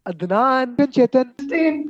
अदनान, चेतन,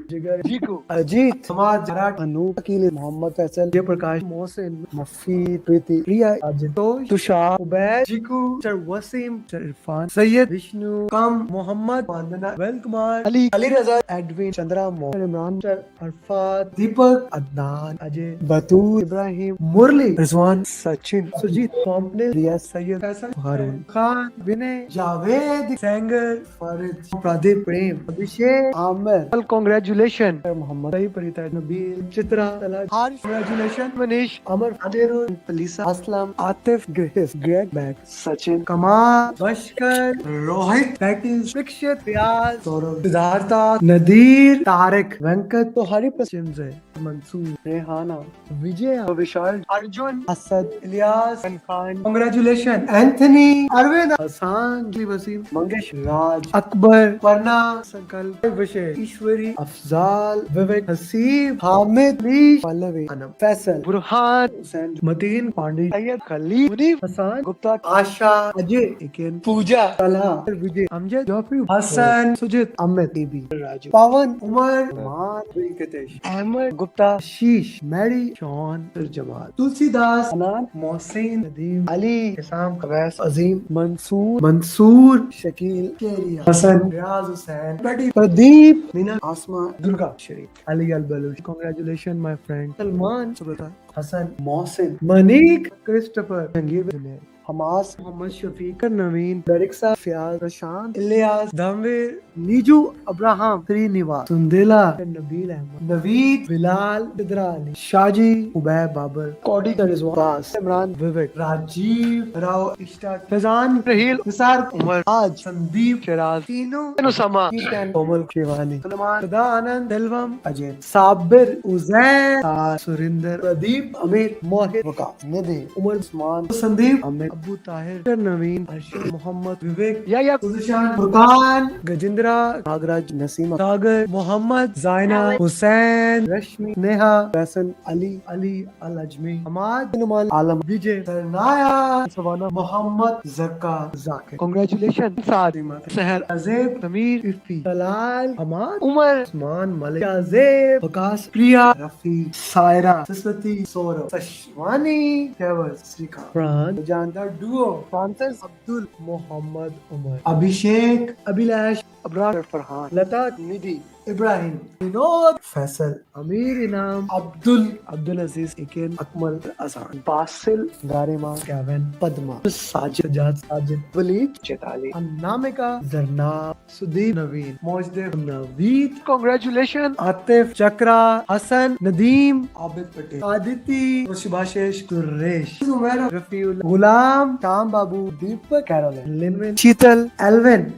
जिगर, जीकू, अजीत, समाज, जराट, अनूप, अकील, मोहम्मद फैसल, जयप्रकाश, मोहसिन, मफी, प्रीति, प्रिया, आजितोष, Tushar, Ubaid, जीकू, sir Wasim, sir Irfan, Syed, Vishnu, कम, मोहम्मद, वंदना, well Kumar, Ali, Ali रजा, Edwin, Chandra, Mohan, Imran, sir Arfat, दीपक, अदनान, अजय, बतूर, इब्राहिम, मुरली, Rizwan, Sachin, Sujit, complex, रिया, सैयद, फैसल, हारून खान, विनय, जावेद, सेंगर, फारिद, प्रदीप, प्रेम, अभिषेक, Aamir, congratulation, Mohammad, सही, परिता, नबील, चित्रा, हारिस, कांग्रेचुलेशन, मनीष, अमर, अदेर, पलीसा, असलम, आतिफ, ग्रेस, ग्रेग, बैक, सचिन, कमाल, बशकर, रोहित, पैटिस, दीक्षित, रियाज, सौरभ, सिद्धार्था, नदीर, तारिक, वेंकट, तो हरी पश्चिम से मंसूर, रेहाना, विजय, विशाल, अर्जुन, असद, इलियास, खान, कांग्रेचुलेशन, एंथनी, अरविंद, हसान, वसीम, मंगेश, राज, अकबर, वरना, संकल्प, विषय, ईश्वरी, अफजाल, विवेक, हसीब, हामिद, लीश, पल्लवी, अनम, फैसल, बुरहान, हुसैन, मतीन, पांडे, सैयद, खलील, मुनीफ, हसान, गुप्ता, आशा, अजय, इकेन, पूजा, तलहा, विजय, अमजद, जॉफी, हसन, सुजित, अमित, टीबी, राजू, पवन, उमर, मान, वेंकटेश, अहमद, गुप्ता, शीश, मैरी, शॉन, जमाल, तुलसीदास, अनान, मोहसिन, नदीम, अली, हिसाम, कवैस, अजीम, मंसूर, शकील, केरिया, Hasan, Riyaz Hussain, Pradeep, Meena, Asma, Durga, Sharif, Ali Al Baloch, congratulation my friend, Salman, सुबता, हसन, मोहसिन, मनीक, क्रिस्टोफर, जंगीर, हमास, मोहम्मद शफीक, नवीन, दरिक्सा, फियाज, प्रशांत, इलियास, धमवीर, नीजू, अब्राहम, श्रीनिवास, सुंदेला, नबील अहमद, नवीद, बिलाल, बिदरा अली, शाजी, उबैद, बाबर, कौडी, रिजवान, इमरान, विवेक, राजीव, राव, इश्ताक, फैजान, रहील, निसार, उमर, आज, संदीप, शराज, तीनों, नुसमा, कीटन, कोमल, शिवानी, सलमान, सदा, आनंद, दिलवम, अजय, साबिर, उजैर, सुरिंदर, प्रदीप, अमीर, मोहित, वकास, निधि, उमर, उस्मान, संदीप, अमित, अबू ताहिर, नवीन, अर्शद, मोहम्मद, विवेक, या सुशान, फुरकान, गजेंद्रा, नागराज, नसीमा, सागर, मोहम्मद, जायना, हुसैन, रश्मि, नेहा, फैसल, अली, अली, अल अजमी, हमाद, नुमान, आलम, विजय, सरनाया, सवाना, मोहम्मद, जक्का, जाकिर, कांग्रेचुलेशन, सादिमा, सहर, अजेब, समीर, इफ्ती, तलाल, हमाद, उमर, उस्मान, मलिक, अजेब, वकास, प्रिया, रफी, सायरा, सरस्वती, सौरभ, सशवानी, फैवज, श्रीकांत, प्राण, जानदार डुओ, फ्रांसिस, अब्दुल, मोहम्मद, उमर, अभिषेक, अभिलाष, अबरार, फरहान, लता, निधि, इब्राहिम, विनोद, फैसल, अमीर, इनाम, अब्दुल अजीज, इकेन, अकमल, अजान, बासिल, गारिमा, कैवन, पद्मा, साजिद, साजिद, वलीद, चेताली, अनामिका, जरनाब, सुदीप, नवीन, मोजदेव, नवीद, कांग्रेचुलेशन, आतिफ, चक्रा, हसन, नदीम, आबिद पटेल, आदिति, सुभाषेश, सुरेश, उमर, रफीउल, गुलाम, शाम बाबू, दीपक, कैरोलिन, लिनविन, शीतल, एल्विन,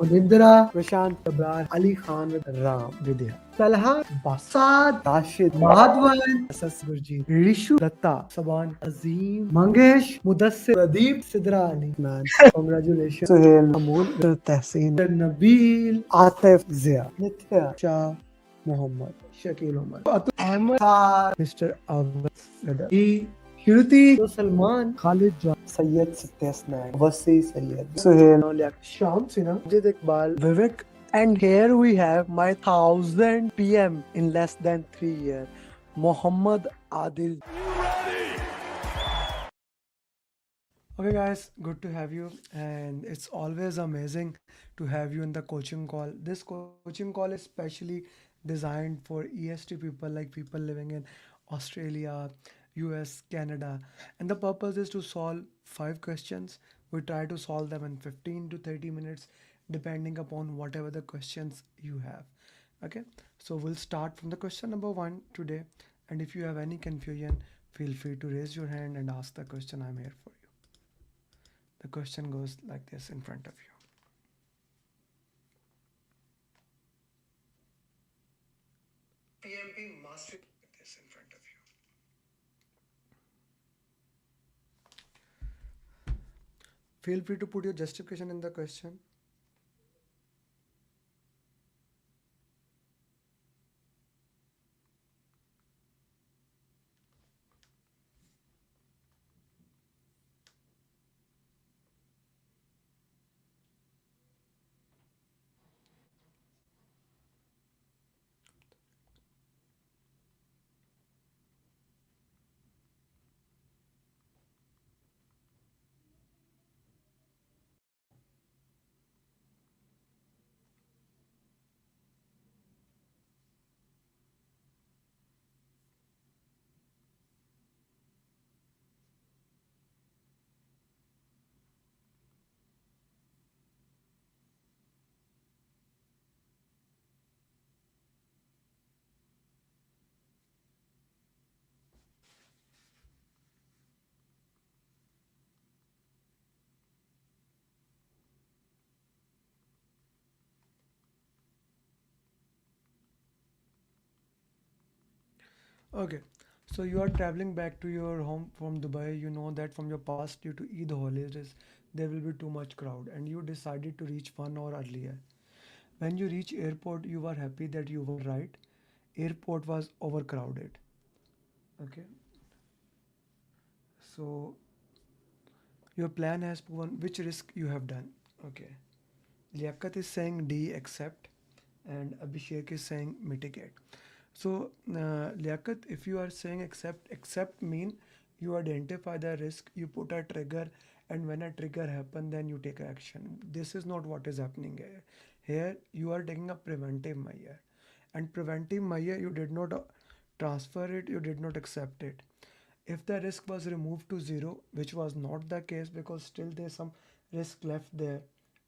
उनिंद्रा, प्रशांत, अब्रार, अली खान, राम, विद्या, तलहा, बासाद, राशिद, माधवन, असस, गुरजीत, ऋषु, दत्ता, सबान, अजीम, मंगेश, मुदस्सिर, प्रदीप, सिद्रा अली, मैन, कांग्रेचुलेशन, सुहेल, अमूल, तहसीन, नबील, आतिफ, जिया, नित्या, शाह, मोहम्मद, शकील उमर, अहमद, मिस्टर अवध, श्रुति, सलमान, खालिद, सैयद, सत्यस्नान, वसी, सैयद, सुहेल, शाम सिन्हा, अजित इकबाल, विवेक. And here we have my 1000 PM in less than 3 years, Muhammad Adil. Okay guys, good to have you, and it's always amazing to have you in the coaching call. This coaching call is specially designed for EST people, like people living in Australia, US, Canada, and the purpose is to solve 5 questions. We try to solve them in 15 to 30 minutes depending upon whatever the questions you have. Okay, so we'll start from the question number 1 today, and if you have any confusion, feel free to raise your hand and ask the question. I'm here for you. The question goes like this in front of you. PMP mastery, like this in front of you. Feel free to put your justification in the question. Okay, so you are traveling back to your home from Dubai. You know that from your past, due to Eid holidays, there will be too much crowd, and you decided to reach 1 hour earlier. When you reach airport, you are happy that you were right. Airport was overcrowded. Okay, so your plan has proven which risk you have done. Okay, Liaquat is saying D, accept, and Abhishek is saying mitigate. So, Liaquat, if you are saying accept mean you identify the risk, you put a trigger, and when a trigger happen, then you take action. This is not what is happening here. Here, you are taking a preventive measure, and preventive measure you did not transfer it, you did not accept it. If the risk was removed to zero, which was not the case because still there's some risk left there,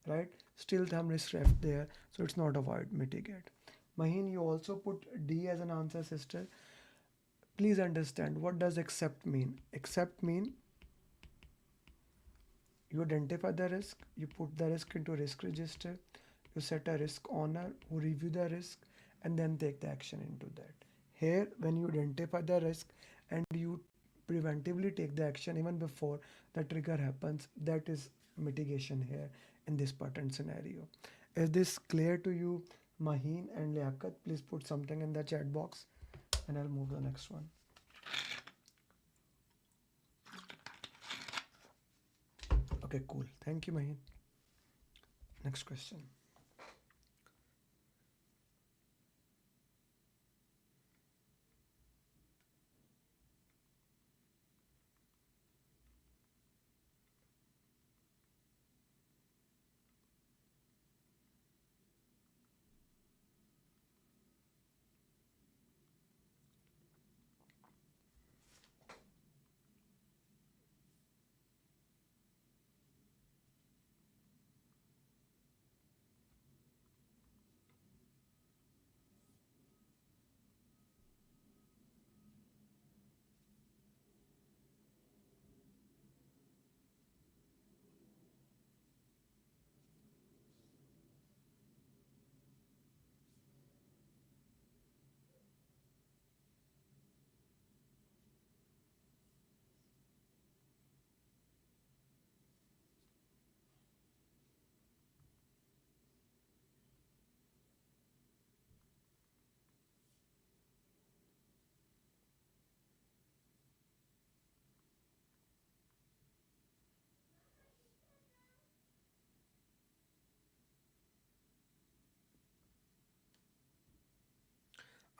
right? Still some risk left there, so it's not avoid, mitigate. Maheen, you also put D as an answer, sister. Please understand what does accept mean. Accept mean you identify the risk, you put the risk into risk register, you set a risk owner who review the risk and then take the action into that. Here, when you identify the risk and you preventively take the action even before the trigger happens, that is mitigation here in this pattern scenario. Is this clear to you, Maheen and Liaquat? Please put something in the chat box and I'll move to the next one. Okay, cool. Thank you, Maheen. Next question.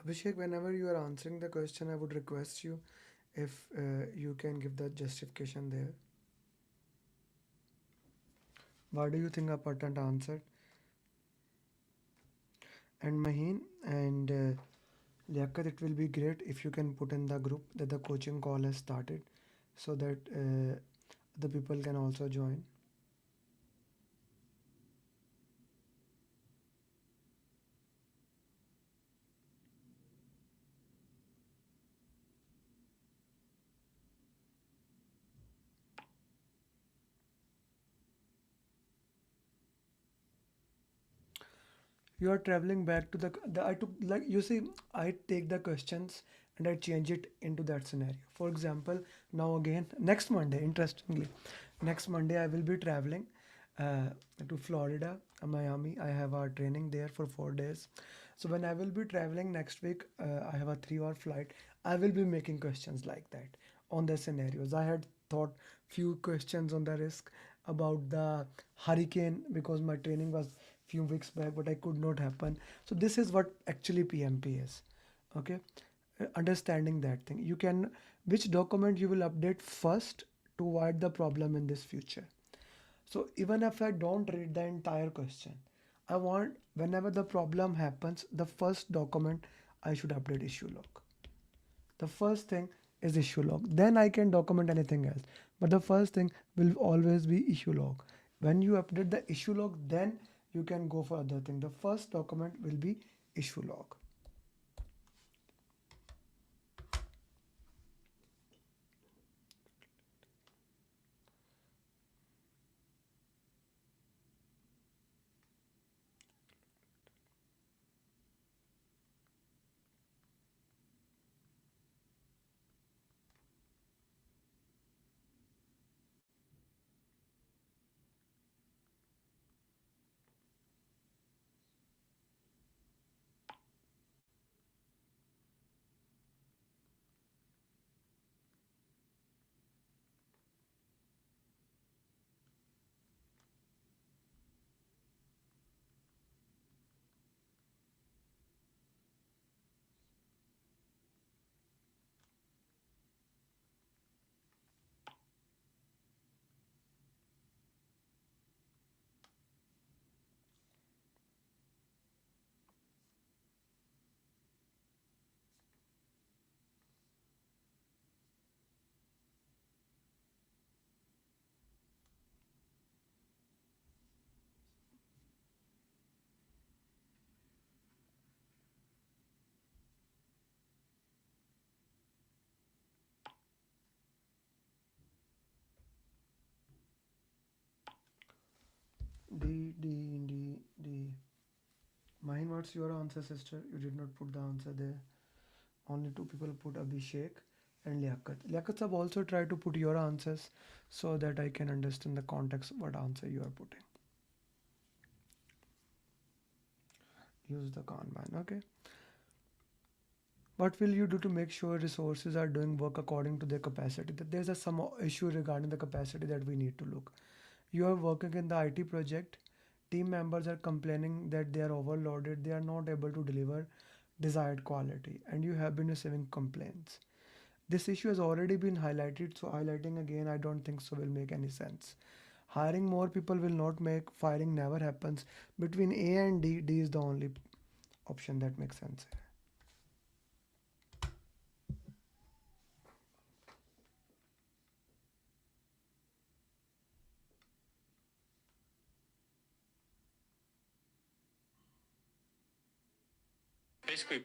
Abhishek, whenever you are answering the question, I would request you if you can give the justification there. Why do you think a patent answered? And Maheen and Liaquat, it will be great if you can put in the group that the coaching call has started so that the people can also join. You are traveling back to the I took, like you see, I take the questions and I change it into that scenario. For example, now again next Monday, interestingly, next Monday I will be traveling uh, to Florida, Miami. I have a training there for 4 days. So when I will be traveling next week, I have a 3 hour flight. I will be making questions like that on the scenarios. I had thought few questions on the risk about the hurricane because my training was few weeks back, but I could not happen. So this is what actually PMP is. Okay, understanding that thing. You can which document you will update first to avoid the problem in this future. So even if I don't read the entire question, I want whenever the problem happens, the first document I should update issue log. The first thing is issue log. Then I can document anything else. But the first thing will always be issue log. When you update the issue log, then you can go for other thing. The first document will be issue log. What's your answer, sister? You did not put the answer there. Only two people put Abhishek and Liaquat. Liaquat sab also try to put your answers so that I can understand the context what answer you are putting. Use the Kanban, okay? What will you do to make sure resources are doing work according to their capacity? That there's some issue regarding the capacity that we need to look. You are working in the IT project. Team members are complaining that they are overloaded. They are not able to deliver desired quality, and you have been receiving complaints. This issue has already been highlighted, so highlighting again, I don't think so will make any sense. Hiring more people will not make firing never happens. Between A and D, D is the only option that makes sense. Basically,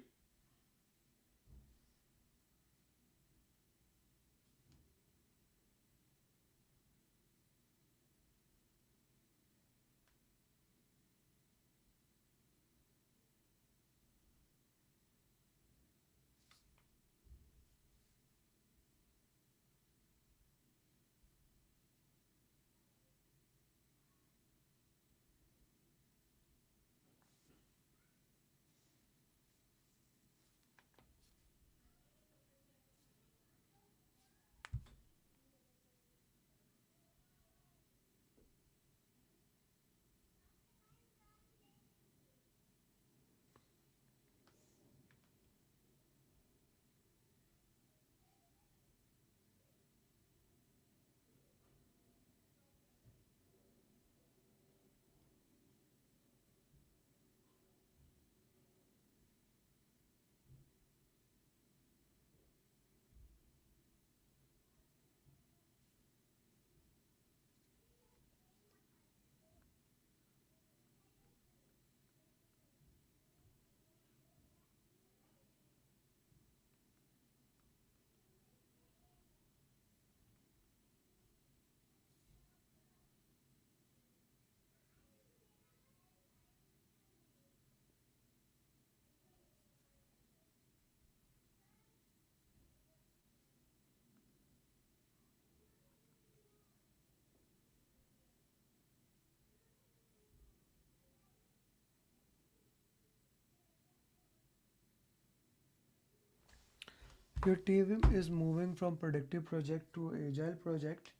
Your team is moving from predictive project to agile project.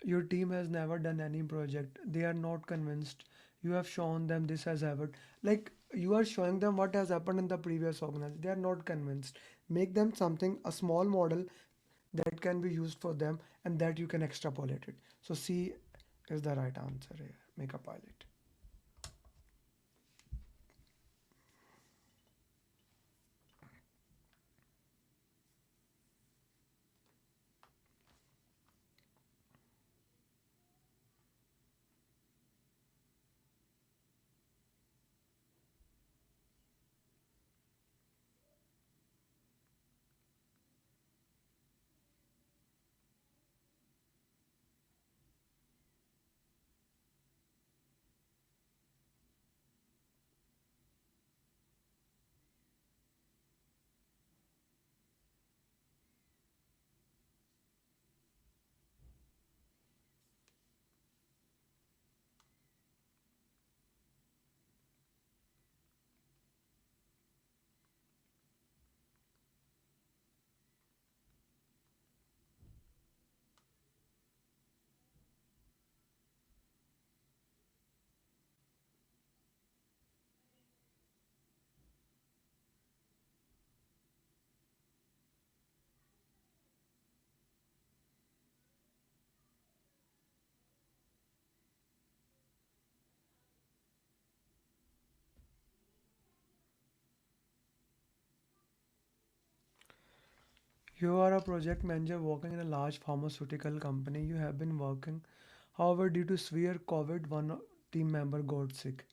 Your team has never done any project. They are not convinced. You have shown them this has happened. Like you are showing them what has happened in the previous organization. They are not convinced. Make them something, a small model that can be used for them and that you can extrapolate it. So C is the right answer here. Make a pilot. You are a project manager working in a large pharmaceutical company. You have been working. However, due to severe COVID, one team member got sick.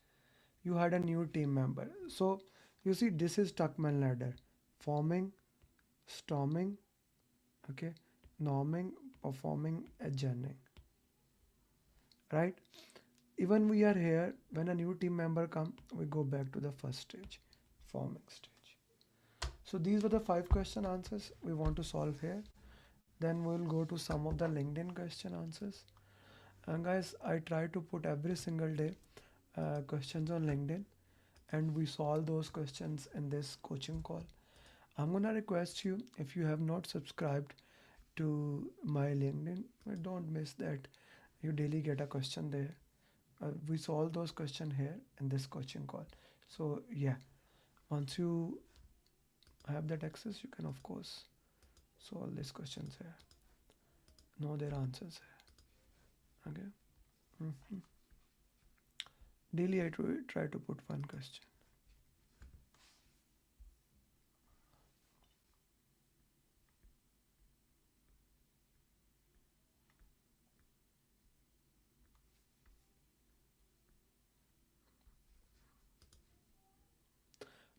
You had a new team member. So you see, this is Tuckman ladder. Forming, storming, okay, norming, performing, adjourning. Right? Even we are here, when a new team member come, we go back to the first stage, forming stage. So these were the 5 question answers we want to solve here. Then we'll go to some of the LinkedIn question answers. And guys, I try to put every single day questions on LinkedIn, and we solve those questions in this coaching call. I'm gonna request you, if you have not subscribed to my LinkedIn, don't miss that. You daily get a question there. We solve those questions here in this coaching call. So yeah, once you have that access, you can of course solve these questions here, know their answers here. Okay. Mhm. Daily I try to put one question.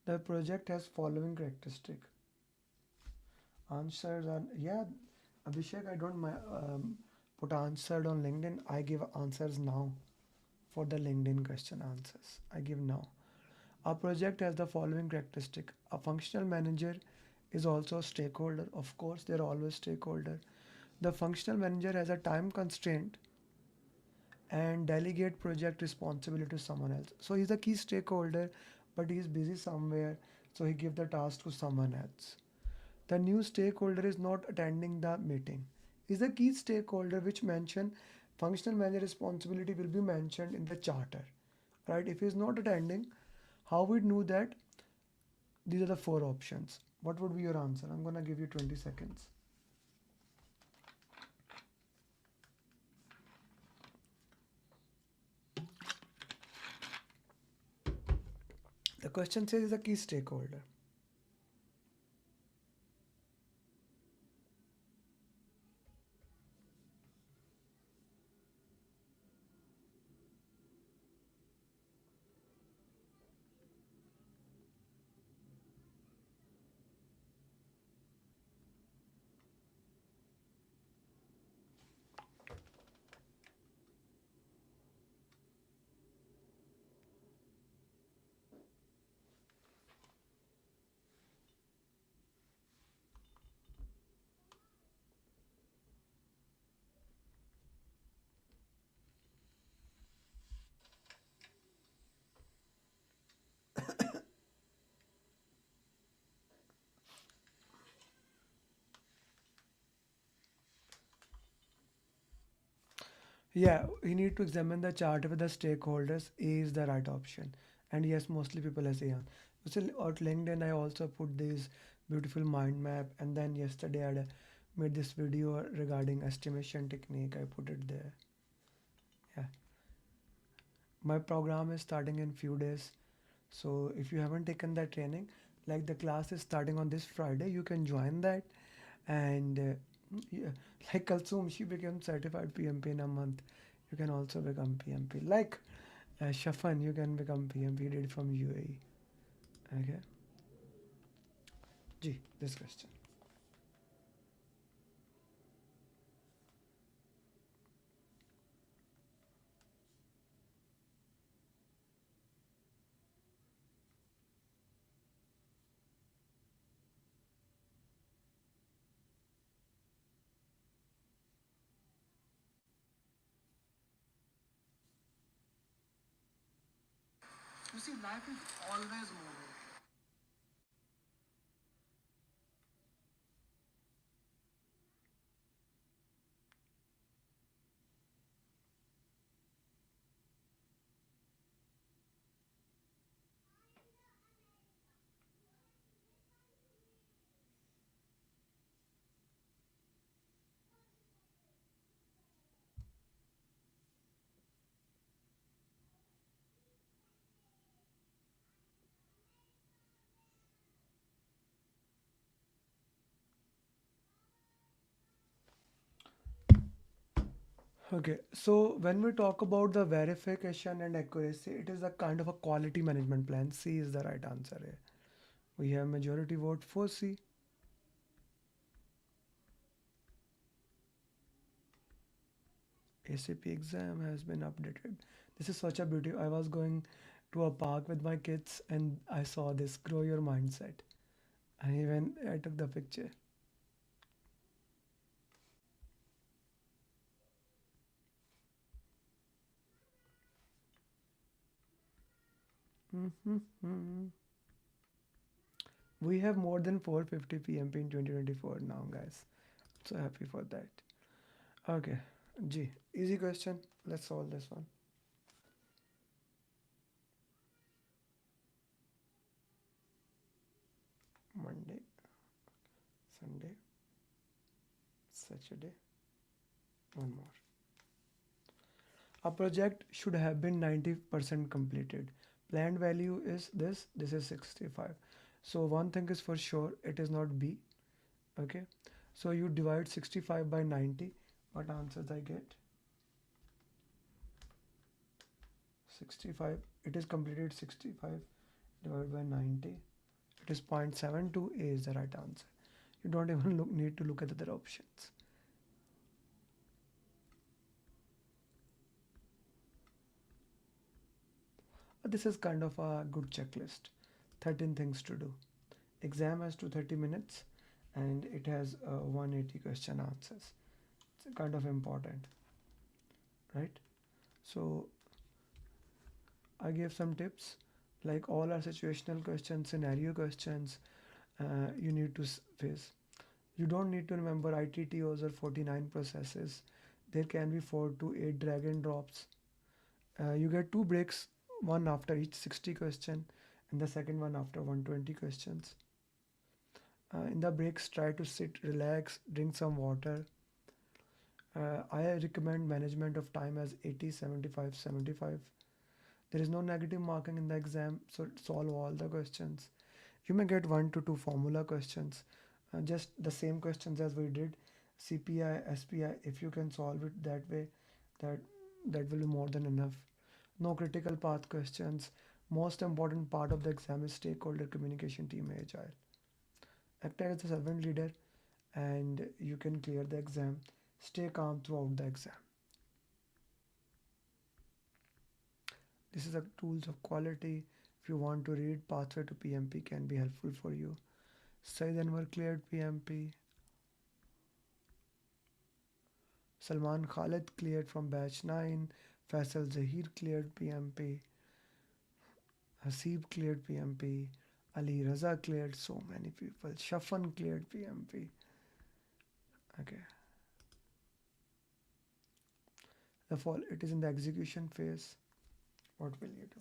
The project has following characteristic. Answers are, yeah, Abhishek, I don't put answered on LinkedIn. I give answers now for the LinkedIn question answers. I give now. Our project has the following characteristic. A functional manager is also a stakeholder. Of course, they're always stakeholder. The functional manager has a time constraint and delegate project responsibility to someone else. So he's a key stakeholder, but he's busy somewhere, so he give the task to someone else. The new stakeholder is not attending the meeting. Is a key stakeholder which mention functional manager responsibility will be mentioned in the charter, right? If he's not attending, how we know that? These are the 4 options. What would be your answer? I'm gonna give you 20 seconds. The question says is a key stakeholder. Yeah, we need to examine the chart with the stakeholders. A is the right option. And yes, mostly people are saying. So at LinkedIn, I also put this beautiful mind map. And then yesterday, I made this video regarding estimation technique. I put it there. Yeah. My program is starting in few days. So if you haven't taken that training, like the class is starting on this Friday, you can join that. And yeah, like Kalsum, she became certified PMP in a month. You can also become PMP. Like Shafan, you can become PMP. Did from UAE. Okay. G. This question. You see, life is always moving. Okay, so when we talk about the verification and accuracy, it is a kind of a quality management plan. C is the right answer here. We have majority vote for C. ACP exam has been updated. This is such a beauty. I was going to a park with my kids and I saw this grow your mindset. And even I took the picture. Mhm. We have more than 450 PMP in 2024 now, guys. So happy for that. Okay, G. Easy question. Let's solve this one. Monday, Sunday, Saturday. One more. A project should have been 90% completed. Planned value is this. This is 65. So one thing is for sure, it is not B. Okay. So you divide 65 by 90. What answers I get? 65. It is completed 65 divided by 90. It is 0.72. A is the right answer. You don't even need to look at the other options. This is kind of a good checklist. 13 things to do. Exam has 230 minutes and it has 180 question answers. It's kind of important, right? So I gave some tips, like all are situational questions, scenario questions you need to face. You don't need to remember ITTOs or 49 processes. There can be 4 to 8 drag and drops. You get 2 breaks, one after each 60 question and the second one after 120 questions. In the breaks, try to sit, relax, drink some water. I recommend management of time as 80, 75, 75. There is no negative marking in the exam, so solve all the questions. You may get 1 to 2 formula questions, just the same questions as we did, CPI, SPI. If you can solve it that way, that will be more than enough. No critical path questions. Most important part of the exam is stakeholder communication, team agile. Act as a servant leader and you can clear the exam. Stay calm throughout the exam. This is a tools of quality. If you want to read, pathway to PMP can be helpful for you. Saeed Anwar cleared PMP. Salman Khalid cleared from batch 9. Faisal Zahir cleared PMP. Hasib cleared PMP. Ali Raza cleared. So many people. Shafan cleared PMP. Okay. The fall, it is in the execution phase. What will you do?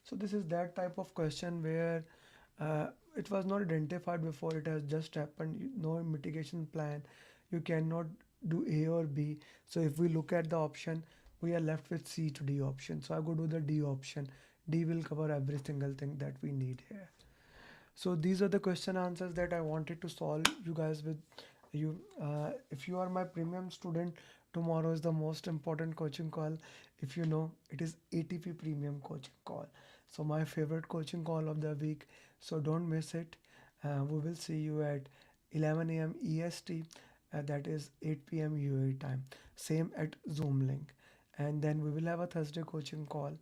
So this is that type of question where it was not identified before, it has just happened. No mitigation plan. You cannot do A or B. So if we look at the option, we are left with C to D option. So I go to the D option. D will cover every single thing that we need here. So these are the question answers that I wanted to solve you guys with you. If you are my premium student, tomorrow is the most important coaching call. If you know, it is ATP premium coaching call. So my favorite coaching call of the week. So don't miss it. We will see you at 11 a.m. EST. That is 8 p.m. UAE time. Same at Zoom link. And then we will have a Thursday coaching call.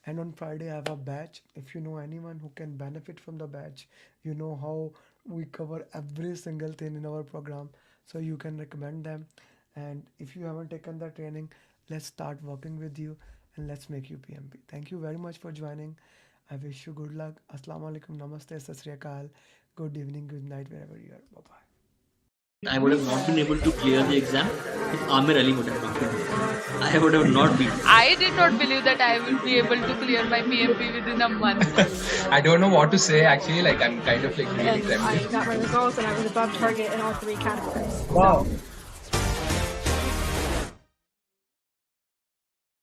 And on Friday I have a batch. If you know anyone who can benefit from the batch, you know how we cover every single thing in our program. So you can recommend them. And if you haven't taken the training, let's start working with you and let's make you PMP. Thank you very much for joining. I wish you good luck. Assalamu alaikum, namaste, sat sri akal. Good evening, good night, wherever you are. Bye-bye. I would have not been able to clear the exam if Amir Ali would have not been there. I would have not been. I did not believe that I will be able to clear my PMP within a month. I don't know what to say actually, like I'm kind of like really I got my results and I was above target in all 3 categories. Wow. So